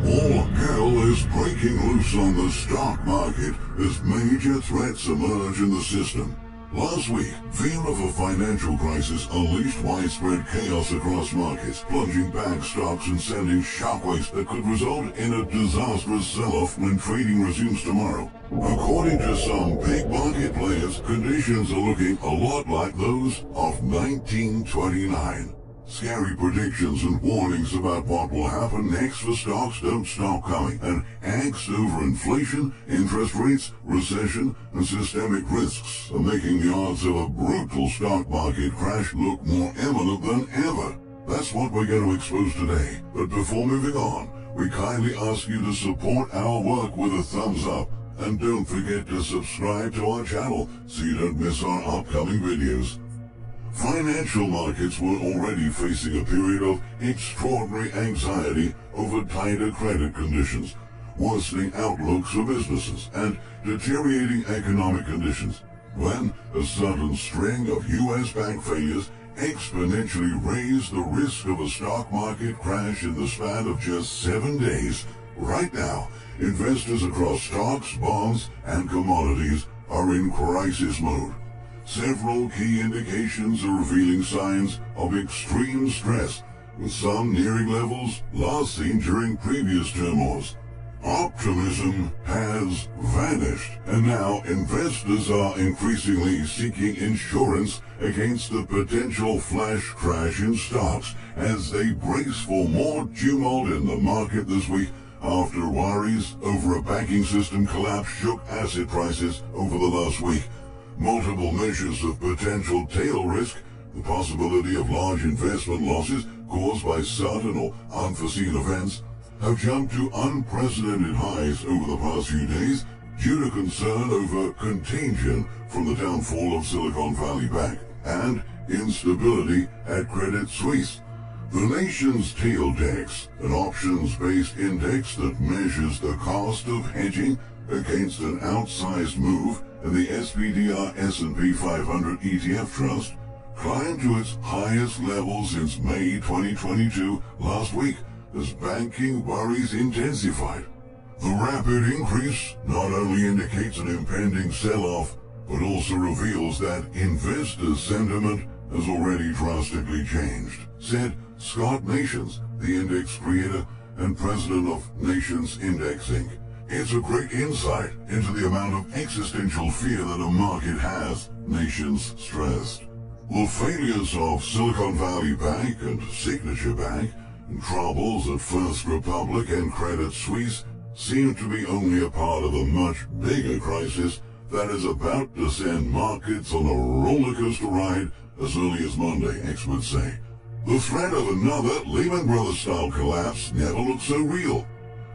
All hell is breaking loose on the stock market as major threats emerge in the system. Last week, fear of a financial crisis unleashed widespread chaos across markets, plunging back stocks and sending shockwaves that could result in a disastrous sell-off when trading resumes tomorrow. According to some big market players, conditions are looking a lot like those of 1929. Scary predictions and warnings about what will happen next for stocks don't stop coming, and angst over inflation, interest rates, recession, and systemic risks are making the odds of a brutal stock market crash look more imminent than ever. That's what we're going to expose today. But before moving on, we kindly ask you to support our work with a thumbs up, and don't forget to subscribe to our channel so you don't miss our upcoming videos. Financial markets were already facing a period of extraordinary anxiety over tighter credit conditions, worsening outlooks for businesses, and deteriorating economic conditions, when a sudden string of U.S. bank failures exponentially raised the risk of a stock market crash in the span of just 7 days. Right now, investors across stocks, bonds, and commodities are in crisis mode. Several key indications are revealing signs of extreme stress, with some nearing levels last seen during previous turmoils. Optimism has vanished, and now investors are increasingly seeking insurance against the potential flash crash in stocks as they brace for more tumult in the market this week after worries over a banking system collapse shook asset prices over the last week. Multiple measures of potential tail risk, the possibility of large investment losses caused by sudden or unforeseen events, have jumped to unprecedented highs over the past few days due to concern over contagion from the downfall of Silicon Valley Bank and instability at Credit Suisse. The nation's TailDex, an options-based index that measures the cost of hedging against an outsized move in the SPDR S&P 500 ETF Trust, climbed to its highest level since May 2022 last week as banking worries intensified. The rapid increase not only indicates an impending sell-off, but also reveals that investor sentiment has already drastically changed, said Scott Nations, the index creator and president of Nations Index Inc. It's a great insight into the amount of existential fear that a market has, Nations stressed. The failures of Silicon Valley Bank and Signature Bank, and troubles at First Republic and Credit Suisse seem to be only a part of a much bigger crisis that is about to send markets on a rollercoaster ride as early as Monday, experts say. The threat of another Lehman Brothers style collapse never looked so real.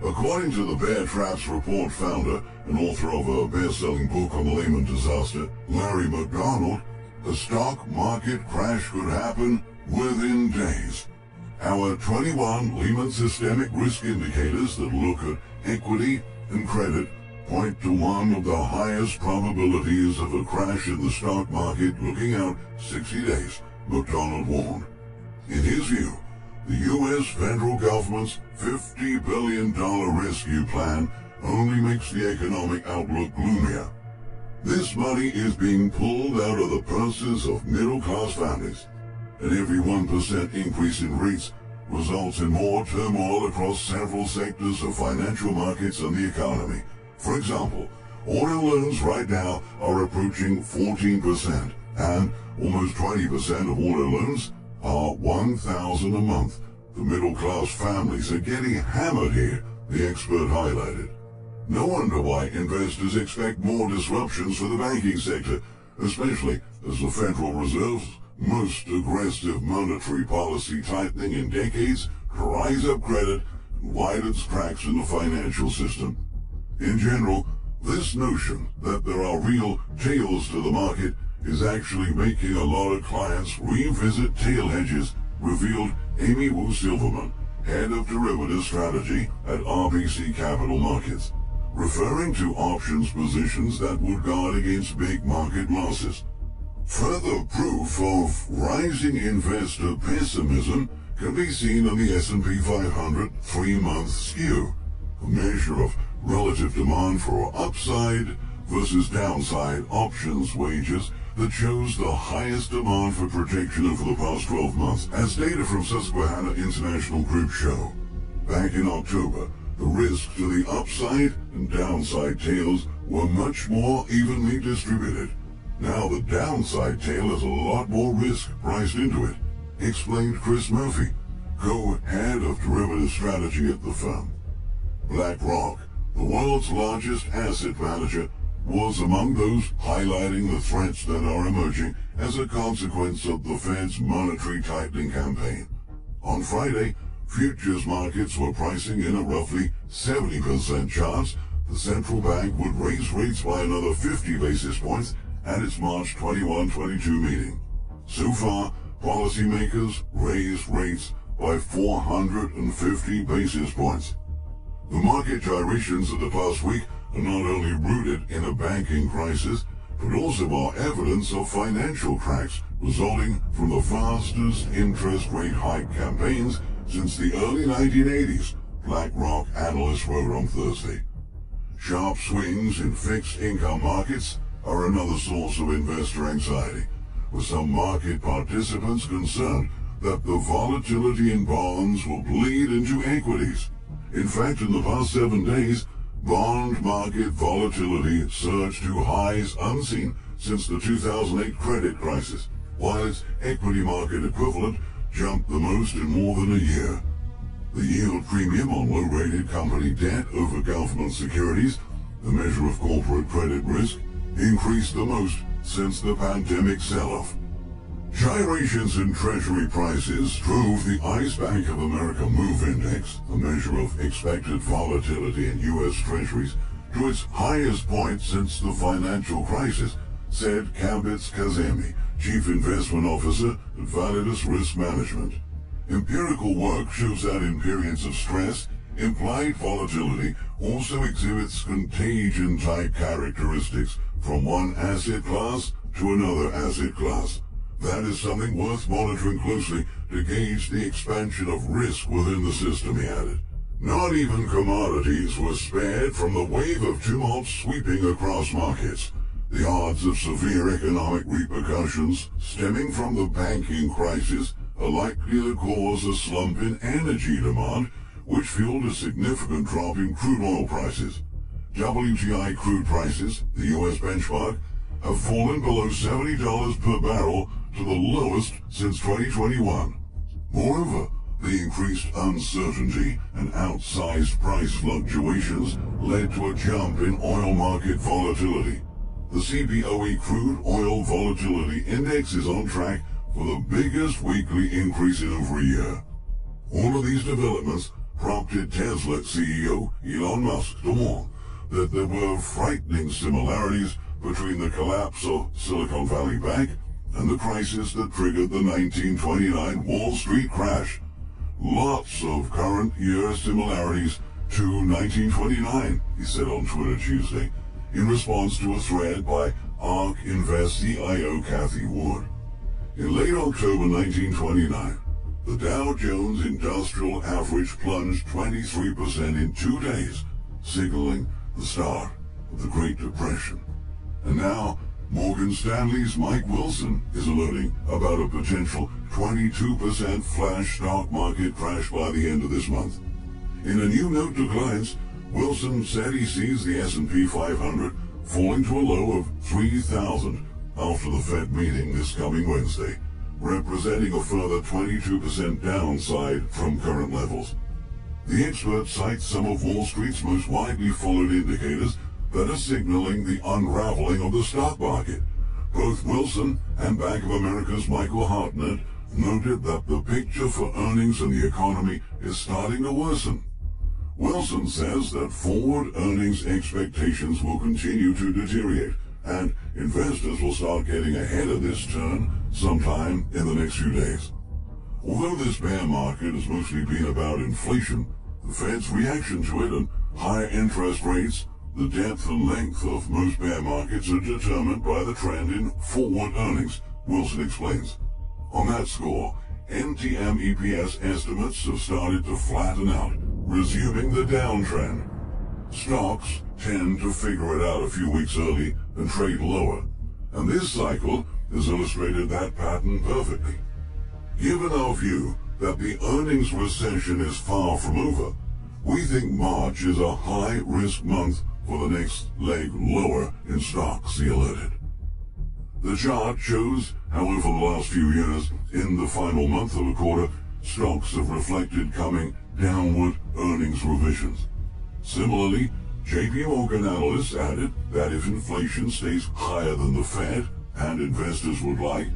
According to the Bear Traps Report founder and author of a best-selling book on the Lehman disaster, Larry McDonald, a stock market crash could happen within days. Our 21 Lehman systemic risk indicators that look at equity and credit point to one of the highest probabilities of a crash in the stock market looking out 60 days, McDonald warned. In his view, the U.S. federal government's $50 billion rescue plan only makes the economic outlook gloomier. This money is being pulled out of the purses of middle-class families, and every 1% increase in rates results in more turmoil across several sectors of financial markets and the economy. For example, auto loans right now are approaching 14%, and almost 20% of auto loans are $1,000 a month. The middle-class families are getting hammered here, the expert highlighted. No wonder why investors expect more disruptions for the banking sector, especially as the Federal Reserve's most aggressive monetary policy tightening in decades dries up credit and widens cracks in the financial system. In general, this notion that there are real tails to the market is actually making a lot of clients revisit tail hedges, revealed Amy Wu Silverman, head of derivative strategy at RBC Capital Markets, referring to options positions that would guard against big market losses. Further proof of rising investor pessimism can be seen in the S&P 500 3-month skew, a measure of relative demand for upside versus downside options wagers that shows the highest demand for protection over the past 12 months, as data from Susquehanna International Group show. Back in October, the risk to the upside and downside tails were much more evenly distributed. Now the downside tail has a lot more risk priced into it, explained Chris Murphy, co-head of derivative strategy at the firm. BlackRock, the world's largest asset manager, was among those highlighting the threats that are emerging as a consequence of the Fed's monetary tightening campaign. On Friday, futures markets were pricing in a roughly 70% chance the central bank would raise rates by another 50 basis points at its March 21-22 meeting. So far, policymakers raised rates by 450 basis points. The market gyrations of the past week are not only rooted in a banking crisis, but also are evidence of financial cracks resulting from the fastest interest rate hike campaigns since the early 1980s, BlackRock analysts wrote on Thursday. Sharp swings in fixed income markets are another source of investor anxiety, with some market participants concerned that the volatility in bonds will bleed into equities. In fact, in the past 7 days, bond market volatility surged to highs unseen since the 2008 credit crisis, while its equity market equivalent jumped the most in more than a year. The yield premium on low-rated company debt over government securities, the measure of corporate credit risk, increased the most since the pandemic sell-off. Gyrations in Treasury prices drove the ICE Bank of America MOVE Index, a measure of expected volatility in U.S. Treasuries, to its highest point since the financial crisis, said Kambitz Kazemi, Chief Investment Officer at Validus Risk Management. Empirical work shows that in periods of stress, implied volatility also exhibits contagion-type characteristics from one asset class to another asset class. That is something worth monitoring closely to gauge the expansion of risk within the system, he added. Not even commodities were spared from the wave of tumult sweeping across markets. The odds of severe economic repercussions stemming from the banking crisis are likely to cause a slump in energy demand, which fueled a significant drop in crude oil prices. WTI crude prices, the U.S. benchmark, have fallen below $70 per barrel to the lowest since 2021. Moreover, the increased uncertainty and outsized price fluctuations led to a jump in oil market volatility. The CBOE Crude Oil Volatility Index is on track for the biggest weekly increase in over a year. All of these developments prompted Tesla CEO Elon Musk to warn that there were frightening similarities between the collapse of Silicon Valley Bank and the crisis that triggered the 1929 Wall Street crash. Lots of current year similarities to 1929, he said on Twitter Tuesday, in response to a thread by ARK Invest CIO Cathie Wood. In late October 1929, the Dow Jones Industrial Average plunged 23% in 2 days, signaling the start of the Great Depression. And now, Morgan Stanley's Mike Wilson is alerting about a potential 22% flash stock market crash by the end of this month. In a new note to clients, Wilson said he sees the S&P 500 falling to a low of 3,000 after the Fed meeting this coming Wednesday, representing a further 22% downside from current levels. The expert cites some of Wall Street's most widely followed indicators that are signaling the unraveling of the stock market. Both Wilson and Bank of America's Michael Hartnett noted that the picture for earnings and the economy is starting to worsen. Wilson says that forward earnings expectations will continue to deteriorate, and investors will start getting ahead of this turn sometime in the next few days. Although this bear market has mostly been about inflation, the Fed's reaction to it and higher interest rates, the depth and length of most bear markets are determined by the trend in forward earnings, Wilson explains. On that score, NTM EPS estimates have started to flatten out, resuming the downtrend. Stocks tend to figure it out a few weeks early and trade lower, and this cycle has illustrated that pattern perfectly. Given our view that the earnings recession is far from over, we think March is a high-risk month for the next leg lower in stocks, he alerted. The chart shows how over the last few years, in the final month of a quarter, stocks have reflected coming downward earnings revisions. Similarly, JP Morgan analysts added that if inflation stays higher than the Fed and investors would like,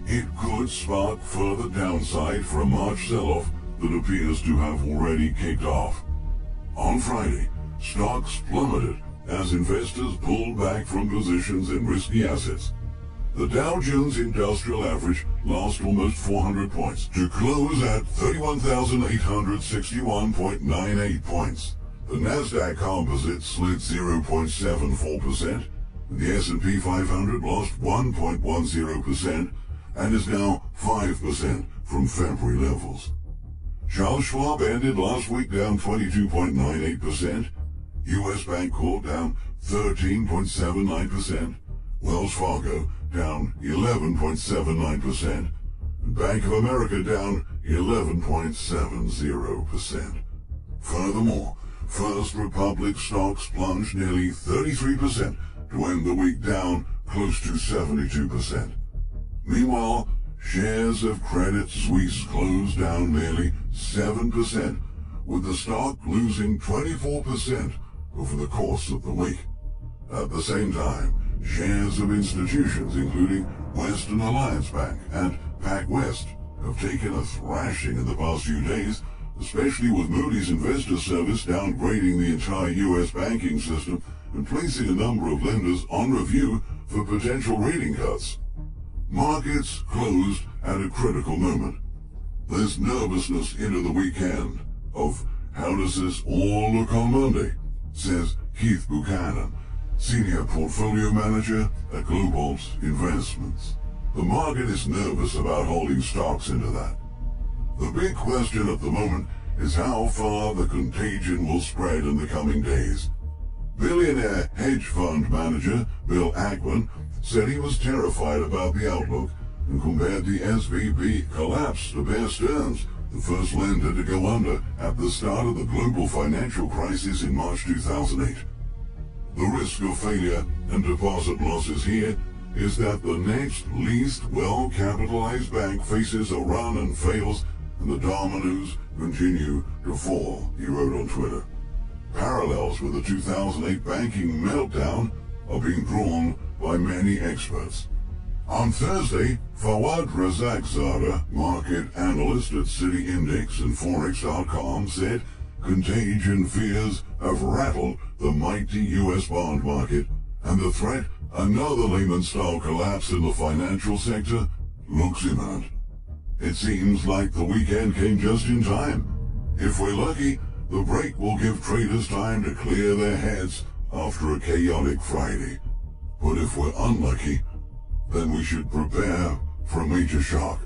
it could spark further downside for a March sell-off that appears to have already kicked off. On Friday, stocks plummeted as investors pulled back from positions in risky assets. The Dow Jones Industrial Average lost almost 400 points to close at 31,861.98 points. The Nasdaq Composite slid 0.74%, and the S&P 500 lost 1.10% and is now 5% from February levels. Charles Schwab ended last week down 22.98%, US Bancorp down 13.79%, Wells Fargo down 11.79%, and Bank of America down 11.70%. Furthermore, First Republic stocks plunged nearly 33% to end the week down close to 72%. Meanwhile, shares of Credit Suisse closed down nearly 7%, with the stock losing 24% over the course of the week. At the same time, shares of institutions including Western Alliance Bank and PacWest have taken a thrashing in the past few days, especially with Moody's Investor Service downgrading the entire U.S. banking system and placing a number of lenders on review for potential rating cuts. Markets closed at a critical moment. There's nervousness into the weekend of how does this all look on Monday, says Keith Buchanan, Senior Portfolio Manager at Globalt Investments. The market is nervous about holding stocks into that. The big question at the moment is how far the contagion will spread in the coming days. Billionaire hedge fund manager Bill Ackman said he was terrified about the outlook and compared the SVB collapse to Bear Stearns, the first lender to go under at the start of the global financial crisis in March 2008. The risk of failure and deposit losses here is that the next least well-capitalized bank faces a run and fails, and the dominoes continue to fall, he wrote on Twitter. Parallels with the 2008 banking meltdown are being drawn by many experts. On Thursday, Fawad Razakzada, market analyst at City Index and Forex.com, said contagion fears have rattled the mighty U.S. bond market, and the threat another Lehman-style collapse in the financial sector looks imminent. It seems like the weekend came just in time. If we're lucky, the break will give traders time to clear their heads after a chaotic Friday. But if we're unlucky, then we should prepare for a major shock.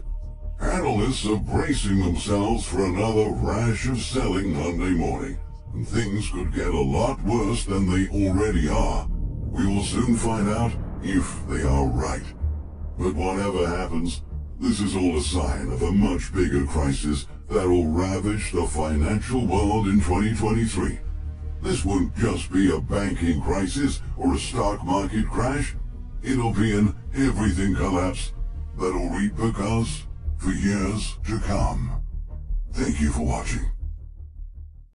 Analysts are bracing themselves for another rash of selling Monday morning, and things could get a lot worse than they already are. We will soon find out if they are right. But whatever happens, this is all a sign of a much bigger crisis that will ravage the financial world in 2023. This won't just be a banking crisis or a stock market crash. It'll be an everything collapse that'll reap because for years to come. Thank you for watching.